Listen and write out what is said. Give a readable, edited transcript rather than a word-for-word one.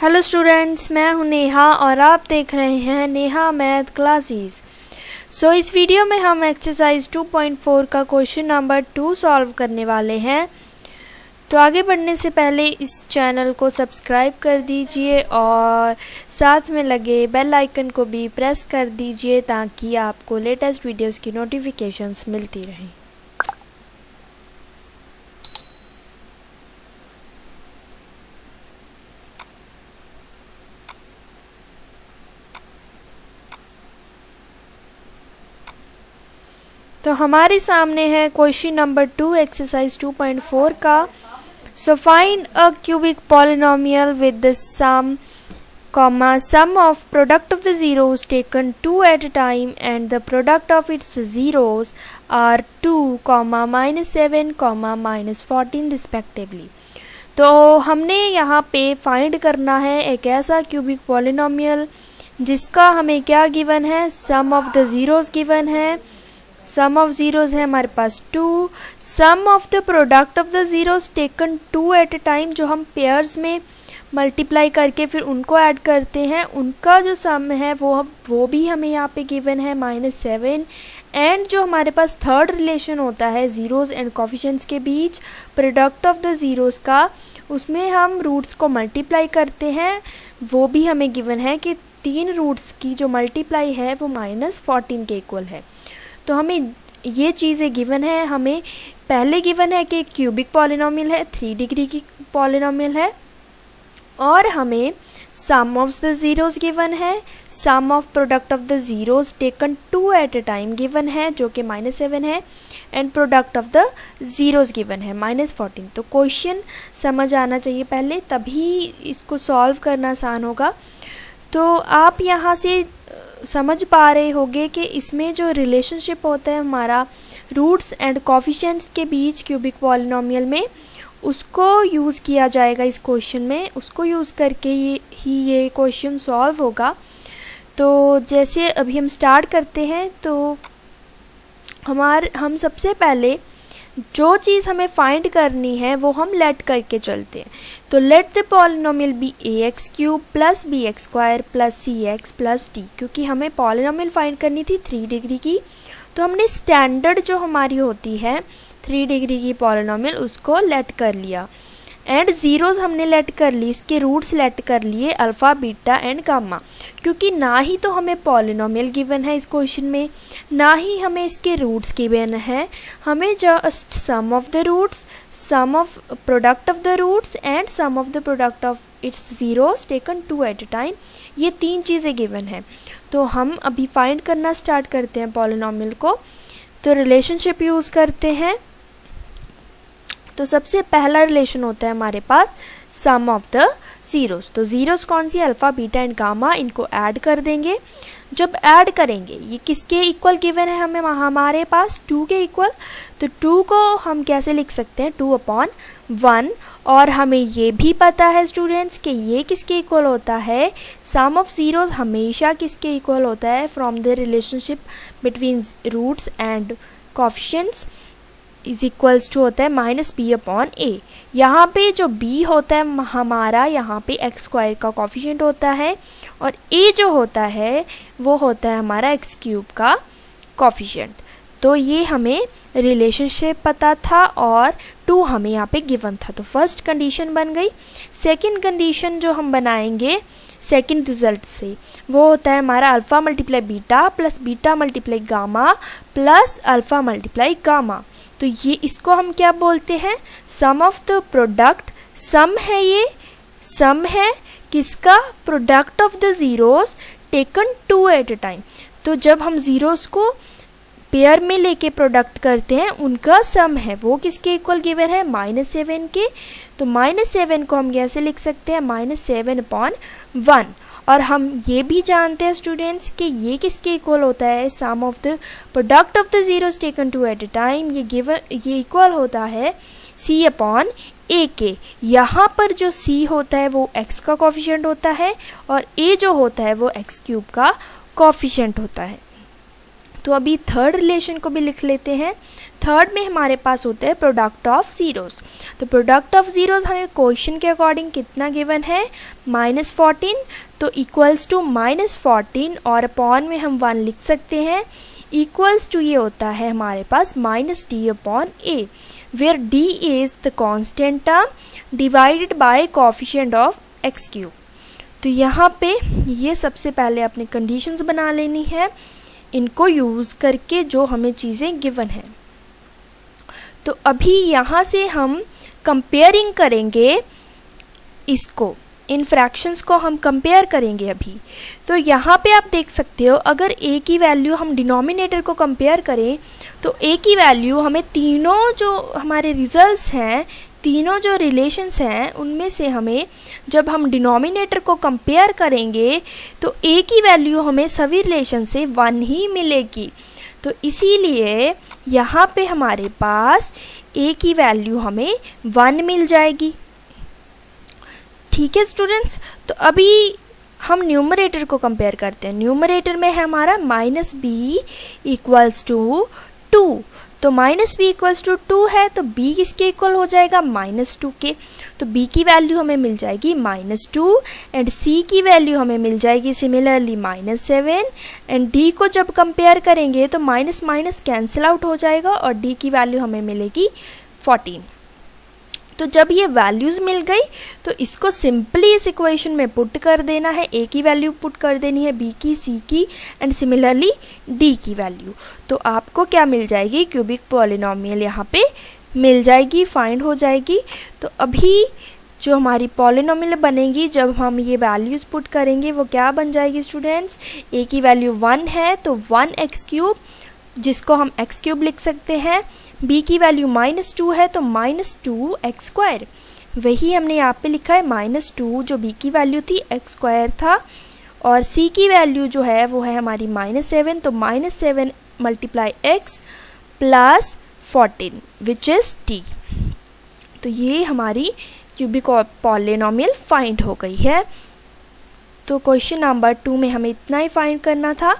Hello students, मैं हूं नेहा और आप देख रहे हैं नेहा मैथ क्लासेस। इस वीडियो में हम एक्सरसाइज 2.4 का क्वेश्चन नंबर 2 सॉल्व करने वाले हैं। तो आगे बढ़ने से पहले इस चैनल को सब्सक्राइब कर दीजिए और साथ में लगे बेल आइकन को भी प्रेस कर दीजिए ताकि आपको लेटेस्ट वीडियोस की नोटिफिकेशंस मिलती रहें। तो हमारे सामने है क्वेश्चन नंबर 2 एक्सरसाइज 2.4 का। So find a cubic polynomial with the sum of product of the zeros taken 2 at a time and the product of its zeros are 2, -7, -14 respectively। तो हमने यहाँ पे फाइंड करना है एक ऐसा क्यूबिक पॉलिनोमियल जिसका हमें क्या गिवन है, sum of the zeros given है। सम ऑफ ज़ीरोज़ है हमारे पास 2, sum of the product of the zeros taken 2 at a time, जो हम पेयर्स में मल्टीप्लाई करके फिर उनको ऐड करते हैं, उनका जो सम है वो भी हमें यहाँ पे गिवन है -7। एंड जो हमारे पास थर्ड रिलेशन होता है ज़ीरोज़ एंड कोफिशिएंट्स के बीच, प्रोडक्ट ऑफ द ज़ीरोज़ का, उसमें हम रूट्स को मल्टीप्लाई करते हैं, वो भी हमें गिवन है कि 3 रूट्स की जो मल्टीप्लाई है वो -14 के इक्वल है। तो हमें ये चीज़ें गिवन है। हमें पहले गिवन है कि क्यूबिक पॉलिनोमियल है, 3 डिग्री की पॉलिनोमियल है, और हमें sum of the zeros given है, sum of product of the zeros taken 2 at a time given है जो कि -7 है, and product of the zeros given है -14। तो क्वेश्चन समझ आना चाहिए पहले, तभी इसको सॉल्व करना आसान होगा। तो आप यहाँ से समझ पा रहे होंगे कि इसमें जो रिलेशनशिप होता है हमारा रूट्स एंड कोफिशिएंट्स के बीच क्यूबिक पॉलिनोमियल में, उसको यूज़ किया जाएगा इस क्वेश्चन में। उसको यूज़ करके ये क्वेश्चन सॉल्व होगा। तो जैसे अभी हम स्टार्ट करते हैं, तो हम सबसे पहले जो चीज़ हमें फाइंड करनी है वो हम लेट करके चलते हैं। तो let the polynomial be ax³ + bx² + cx + d। क्योंकि हमें पॉलिनोमियल फाइंड करनी थी 3 डिग्री की, तो हमने स्टैंडर्ड जो हमारी होती है 3 डिग्री की पॉलिनोमियल उसको लेट कर लिया। एंड ज़ीरोज़ हमने लेट कर ली, इसके रूट्स लेट कर लिए अल्फ़ा, बीटा एंड गामा। क्योंकि ना ही तो हमें पॉलिनोमियल गिवन है इस क्वेश्चन में, ना ही हमें इसके रूट्स गिवन है, हमें just sum of the roots, sum of product of the roots and sum of the product of its zeros taken 2 at a time, ये 3 चीज़ें गिवन है। तो हम अभी फाइंड करना स्टार्ट करते हैं पॉलिनोमियल को। तो रिलेशनशिप यूज़ करते हैं। तो सबसे पहला रिलेशन होता है हमारे पास सम ऑफ द ज़ीरोज़। तो ज़ीरोज़ कौन सी, अल्फ़ा, बीटा एंड गामा, इनको ऐड कर देंगे। जब ऐड करेंगे, ये किसके इक्वल गिवन है हमें, हमारे पास 2 के इक्वल। तो 2 को हम कैसे लिख सकते हैं, 2/1। और हमें ये भी पता है स्टूडेंट्स कि ये किसके इक्वल होता है, सम ऑफ ज़ीरोज़ हमेशा किसके इक्वल होता है, from the relationship between roots and coefficients is equals to होता है -b/a। यहाँ पे जो b होता है हमारा, यहाँ पे x² का कोफिशिएंट होता है, और a जो होता है वो होता है हमारा x³ का कोफिशिएंट। तो ये हमें रिलेशनशिप पता था और 2 हमें यहाँ पे गिवन था। तो फर्स्ट कंडीशन बन गई। सेकंड कंडीशन जो हम बनाएंगे सेकंड रिजल्ट से, वो होता है हमारा alpha × beta + beta × gamma + alpha × gamma. तो ये इसको हम क्या बोलते हैं, सम ऑफ द प्रोडक्ट। सम है, ये सम है किसका, product of the zeros taken 2 at a time. तो जब हम ज़ीरोज़ को पेयर में लेके प्रोडक्ट करते हैं, उनका सम है, वो किसके इक्वल गिवन है, -7 के। तो -7 को हम कैसे लिख सकते हैं, -7/1। और हम ये भी जानते हैं स्टूडेंट्स कि ये किसके इक्वल होता है, sum of the product of the zeros taken 2 at a time, ये इक्वल होता है c/a के। यहाँ पर जो c होता है वो x का कोफिशिएंट होता है, और a जो होता है वो x³ का कोफिशिएंट होता है। तो अभी थर्ड रिलेशन को भी लिख लेते हैं। थर्ड में हमारे पास होता है प्रोडक्ट ऑफ ज़ीरोज़। तो प्रोडक्ट ऑफ ज़ीरोज़ हमें क्वेश्चन के अकॉर्डिंग कितना गिवन है, -14, तो इक्वल्स टू -14 और अपॉन में हम 1 लिख सकते हैं, इक्वल्स टू ये होता है हमारे पास -d/a, where d is the constant term divided by coefficient of x³। तो यहाँ पे ये सबसे पहले अपने कंडीशंस बना लेनी है, इनको यूज़ करके जो हमें चीज़ें गिवन हैं। तो अभी यहाँ से हम कंपेयरिंग करेंगे, इसको इन फ्रैक्शंस को हम कंपेयर करेंगे अभी। तो यहाँ पे आप देख सकते हो, अगर a की वैल्यू हम डिनोमिनेटर को कंपेयर करें तो a की वैल्यू हमें तीनों जो हमारे रिजल्ट्स हैं, तीनों जो रिलेशंस हैं, उनमें से हमें जब हम डिनोमिनेटर को कंपेयर करेंगे तो a की वैल्यू हमें सभी रिलेशन से 1 ही मिलेगी। तो इसीलिए यहाँ पे हमारे पास a की वैल्यू हमें 1 मिल जाएगी। ठीक है स्टूडेंट्स, तो अभी हम न्यूमरेटर को कंपेयर करते हैं। न्यूमरेटर में है हमारा -b इक्वल्स टू 2, तो -b इक्वल्स टू 2 है, तो b किसके इक्वल हो जाएगा, -2 के। तो b की वैल्यू हमें मिल जाएगी -2 एंड c की वैल्यू हमें मिल जाएगी सिमिलरली -7 एंड d को जब कंपेयर करेंगे तो माइनस माइनस कैंसिल आउट हो जाएगा और d की वैल्यू हमें मिलेगी 14। तो जब ये वैल्यूज़ मिल गई तो इसको सिंपली इस इक्वेशन में पुट कर देना है, a की वैल्यू पुट कर देनी है, b की, c की एंड सिमिलरली d की वैल्यू। तो आपको क्या मिल जाएगी, क्यूबिक पॉलिनोमियल यहाँ पे मिल जाएगी, फाइंड हो जाएगी। तो अभी जो हमारी पॉलिनोमियल बनेगी जब हम ये वैल्यूज़ पुट करेंगे वो क्या बन जाएगी स्टूडेंट्स, a की वैल्यू 1 है तो 1x³ जिसको हम x³ लिख सकते हैं, b की वैल्यू -2 है तो -2x², वही हमने यहाँ पे लिखा है -2 जो b की वैल्यू थी x² था, और c की वैल्यू जो है वो है हमारी -7, तो -7 × x + 14 विच इज़ t। तो ये हमारी क्यूबिक पॉलिनोमियल फाइंड हो गई है। तो क्वेश्चन नंबर 2 में हमें इतना ही फाइंड करना था।